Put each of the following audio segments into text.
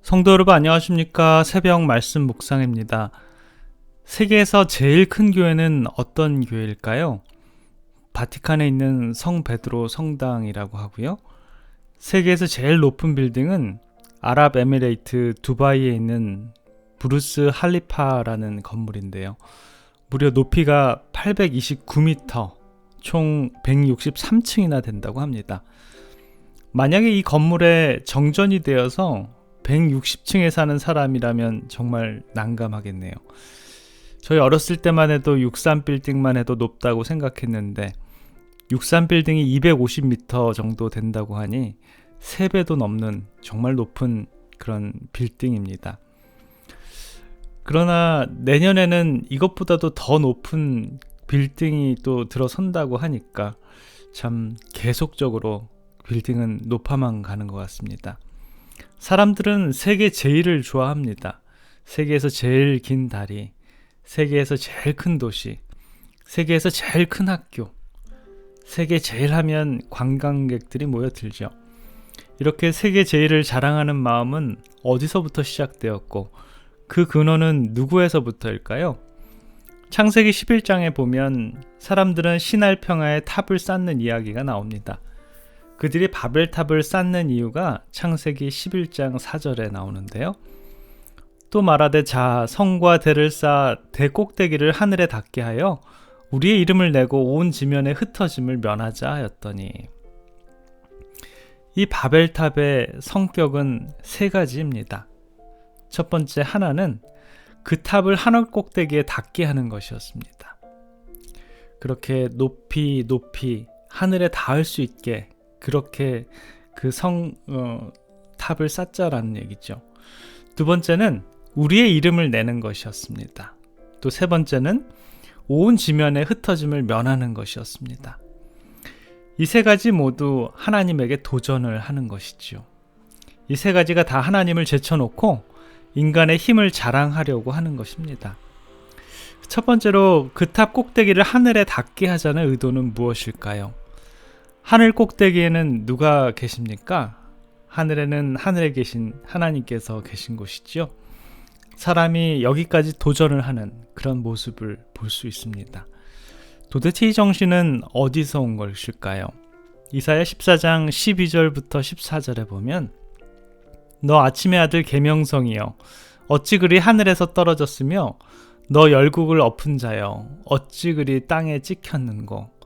성도 여러분 안녕하십니까? 새벽 말씀 묵상입니다. 세계에서 제일 큰 교회는 어떤 교회일까요? 바티칸에 있는 성 베드로 성당이라고 하고요. 세계에서 제일 높은 빌딩은 아랍에미레이트 두바이에 있는 부르스 할리파라는 건물인데요. 무려 높이가 829m, 총 163층이나 된다고 합니다. 만약에 이 건물에 정전이 되어서 160층에 사는 사람이라면 정말 난감하겠네요. 저희 어렸을 때만 해도 63빌딩만 해도 높다고 생각했는데 63빌딩이 250m 정도 된다고 하니 3배도 넘는 정말 높은 그런 빌딩입니다. 그러나 내년에는 이것보다도 더 높은 빌딩이 또 들어선다고 하니까 참 계속적으로 빌딩은 높아만 가는 것 같습니다. 사람들은 세계 제일을 좋아합니다. 세계에서 제일 긴 다리, 세계에서 제일 큰 도시, 세계에서 제일 큰 학교, 세계 제일 하면 관광객들이 모여들죠. 이렇게 세계 제일을 자랑하는 마음은 어디서부터 시작되었고 그 근원은 누구에서부터일까요? 창세기 11장에 보면 사람들은 신할 평화에 탑을 쌓는 이야기가 나옵니다. 그들이 바벨탑을 쌓는 이유가 창세기 11장 4절에 나오는데요. 또 말하되 자 성과 대를 쌓아 대 꼭대기를 하늘에 닿게 하여 우리의 이름을 내고 온 지면에 흩어짐을 면하자 하였더니, 이 바벨탑의 성격은 3가지입니다. 첫 번째 하나는 그 탑을 하늘 꼭대기에 닿게 하는 것이었습니다. 그렇게 높이 하늘에 닿을 수 있게 그렇게 그 탑을 쌓자라는 얘기죠. 두 번째는 우리의 이름을 내는 것이었습니다. 또 세 번째는 온 지면에 흩어짐을 면하는 것이었습니다. 이 3가지 모두 하나님에게 도전을 하는 것이죠. 이 3가지가 다 하나님을 제쳐놓고 인간의 힘을 자랑하려고 하는 것입니다. 첫 번째로 그 탑 꼭대기를 하늘에 닿게 하자는 의도는 무엇일까요? 하늘 꼭대기에는 누가 계십니까? 하늘에는 하늘에 계신 하나님께서 계신 곳이죠. 사람이 여기까지 도전을 하는 그런 모습을 볼 수 있습니다. 도대체 이 정신은 어디서 온 것일까요? 이사야 14장 12절부터 14절에 보면 너 아침의 아들 계명성이여 어찌 그리 하늘에서 떨어졌으며 너 열국을 엎은 자여 어찌 그리 땅에 찍혔는고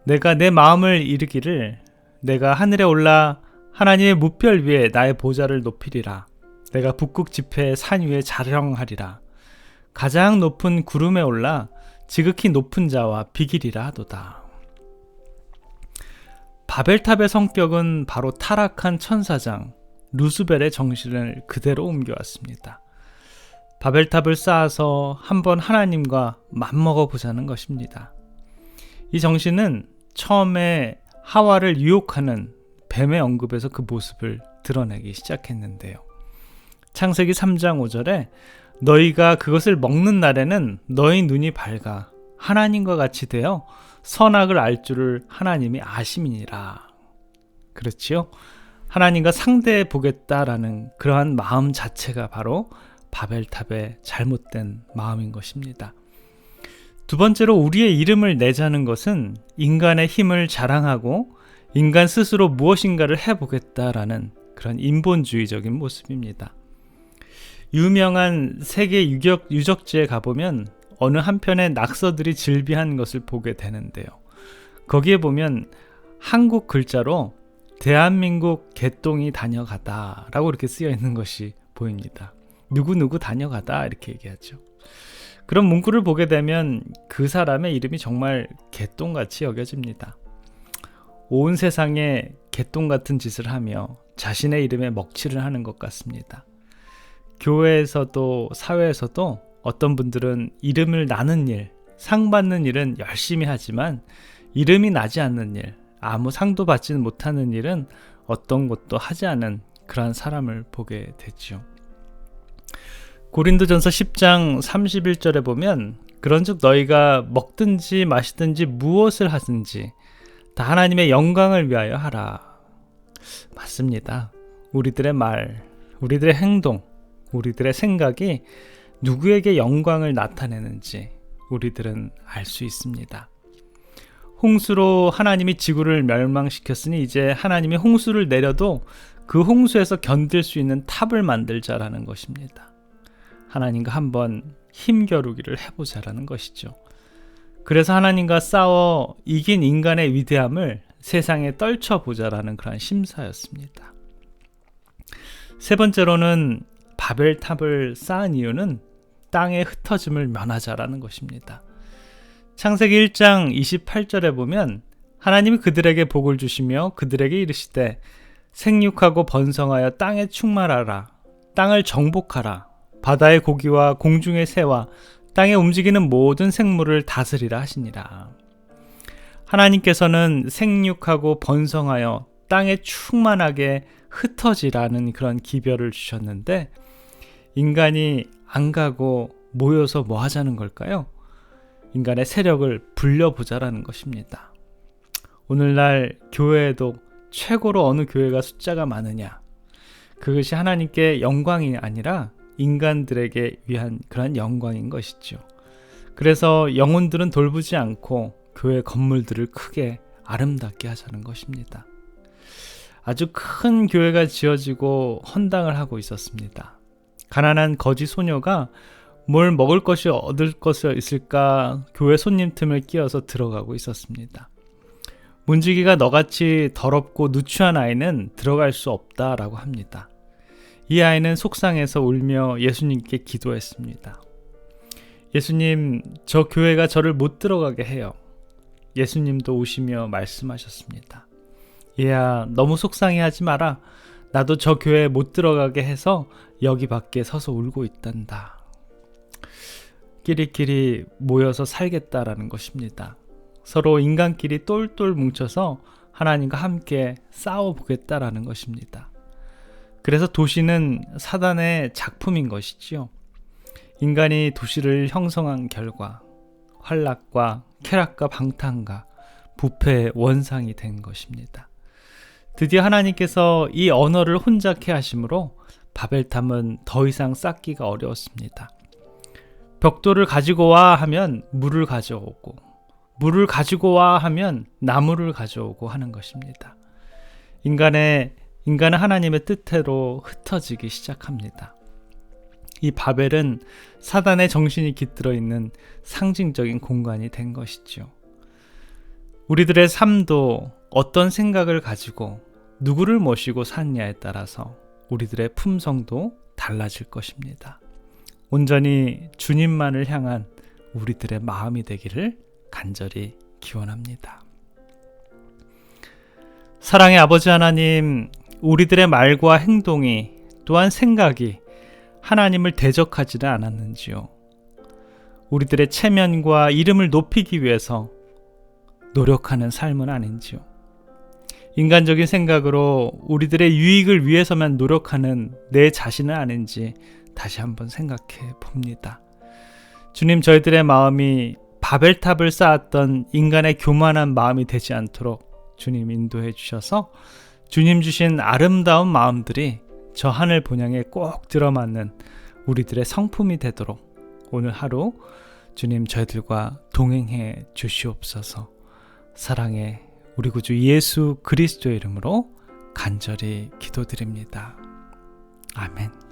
내가 내 마음을 이르기를 내가 하늘에 올라 하나님의 무별 위에 나의 보좌를 높이리라. 내가 북극 지폐의 산 위에 자령하리라. 가장 높은 구름에 올라 지극히 높은 자와 비기리라 하도다. 바벨탑의 성격은 바로 타락한 천사장 루스벨의 정신을 그대로 옮겨왔습니다. 바벨탑을 쌓아서 한번 하나님과 맞먹어 보자는 것입니다. 이 정신은 처음에 하와를 유혹하는 뱀의 언급에서 그 모습을 드러내기 시작했는데요. 창세기 3장 5절에 너희가 그것을 먹는 날에는 너희 눈이 밝아 하나님과 같이 되어 선악을 알 줄을 하나님이 아심이니라. 그렇지요? 하나님과 상대해 보겠다라는 그러한 마음 자체가 바로 바벨탑의 잘못된 마음인 것입니다. 두 번째로 우리의 이름을 내자는 것은 인간의 힘을 자랑하고 인간 스스로 무엇인가를 해보겠다라는 그런 인본주의적인 모습입니다. 유명한 세계 유적지에 가보면 어느 한편에 낙서들이 즐비한 것을 보게 되는데요. 거기에 보면 한국 글자로 대한민국 개똥이 다녀가다 라고 이렇게 쓰여 있는 것이 보입니다. 누구누구 다녀가다 이렇게 얘기하죠. 그런 문구를 보게 되면 그 사람의 이름이 정말 개똥같이 여겨집니다. 온 세상에 개똥 같은 짓을 하며 자신의 이름에 먹칠을 하는 것 같습니다. 교회에서도 사회에서도 어떤 분들은 이름을 나는 일, 상 받는 일은 열심히 하지만 이름이 나지 않는 일, 아무 상도 받지는 못하는 일은 어떤 것도 하지 않은 그러한 사람을 보게 되죠. 고린도전서 10장 31절에 보면 그런즉 너희가 먹든지 마시든지 무엇을 하든지 다 하나님의 영광을 위하여 하라. 맞습니다. 우리들의 말, 우리들의 행동, 우리들의 생각이 누구에게 영광을 나타내는지 우리들은 알 수 있습니다. 홍수로 하나님이 지구를 멸망시켰으니 이제 하나님이 홍수를 내려도 그 홍수에서 견딜 수 있는 탑을 만들자라는 것입니다. 하나님과 한번 힘겨루기를 해보자라는 것이죠. 그래서 하나님과 싸워 이긴 인간의 위대함을 세상에 떨쳐보자라는 그런 심사였습니다. 세 번째로는 바벨탑을 쌓은 이유는 땅의 흩어짐을 면하자라는 것입니다. 창세기 1장 28절에 보면 하나님이 그들에게 복을 주시며 그들에게 이르시되 생육하고 번성하여 땅에 충만하라. 땅을 정복하라. 바다의 고기와 공중의 새와 땅에 움직이는 모든 생물을 다스리라 하시니라. 하나님께서는 생육하고 번성하여 땅에 충만하게 흩어지라는 그런 기별을 주셨는데 인간이 안 가고 모여서 뭐 하자는 걸까요? 인간의 세력을 불려보자라는 것입니다. 오늘날 교회에도 최고로 어느 교회가 숫자가 많으냐, 그것이 하나님께 영광이 아니라 인간들에게 위한 그런 영광인 것이죠. 그래서 영혼들은 돌보지 않고 교회 건물들을 크게 아름답게 하자는 것입니다. 아주 큰 교회가 지어지고 헌당을 하고 있었습니다. 가난한 거지 소녀가 뭘 먹을 것이 얻을 것이 있을까 교회 손님 틈을 끼어서 들어가고 있었습니다. 문지기가 너같이 더럽고 누추한 아이는 들어갈 수 없다라고 합니다. 이 아이는 속상해서 울며 예수님께 기도했습니다. 예수님, 저 교회가 저를 못 들어가게 해요. 예수님도 오시며 말씀하셨습니다. 얘야, 너무 속상해하지 마라. 나도 저 교회에 못 들어가게 해서 여기 밖에 서서 울고 있단다. 끼리끼리 모여서 살겠다라는 것입니다. 서로 인간끼리 똘똘 뭉쳐서 하나님과 함께 싸워보겠다라는 것입니다. 그래서 도시는 사단의 작품인 것이지요. 인간이 도시를 형성한 결과 환락과 쾌락과 방탕과 부패의 원상이 된 것입니다. 드디어 하나님께서 이 언어를 혼잡케 하심으로 바벨탑은 더 이상 쌓기가 어려웠습니다. 벽돌을 가지고 와 하면 물을 가져오고, 물을 가지고 와 하면 나무를 가져오고 하는 것입니다. 인간은 하나님의 뜻대로 흩어지기 시작합니다. 이 바벨은 사단의 정신이 깃들어 있는 상징적인 공간이 된 것이죠. 우리들의 삶도 어떤 생각을 가지고 누구를 모시고 사느냐에 따라서 우리들의 품성도 달라질 것입니다. 온전히 주님만을 향한 우리들의 마음이 되기를 간절히 기원합니다. 사랑의 아버지 하나님, 우리들의 말과 행동이 또한 생각이 하나님을 대적하지는 않았는지요. 우리들의 체면과 이름을 높이기 위해서 노력하는 삶은 아닌지요. 인간적인 생각으로 우리들의 유익을 위해서만 노력하는 내 자신은 아닌지 다시 한번 생각해 봅니다. 주님, 저희들의 마음이 바벨탑을 쌓았던 인간의 교만한 마음이 되지 않도록 주님 인도해 주셔서 주님 주신 아름다운 마음들이 저 하늘 본향에 꼭 들어맞는 우리들의 성품이 되도록 오늘 하루 주님 저희들과 동행해 주시옵소서. 사랑의 우리 구주 예수 그리스도의 이름으로 간절히 기도드립니다. 아멘.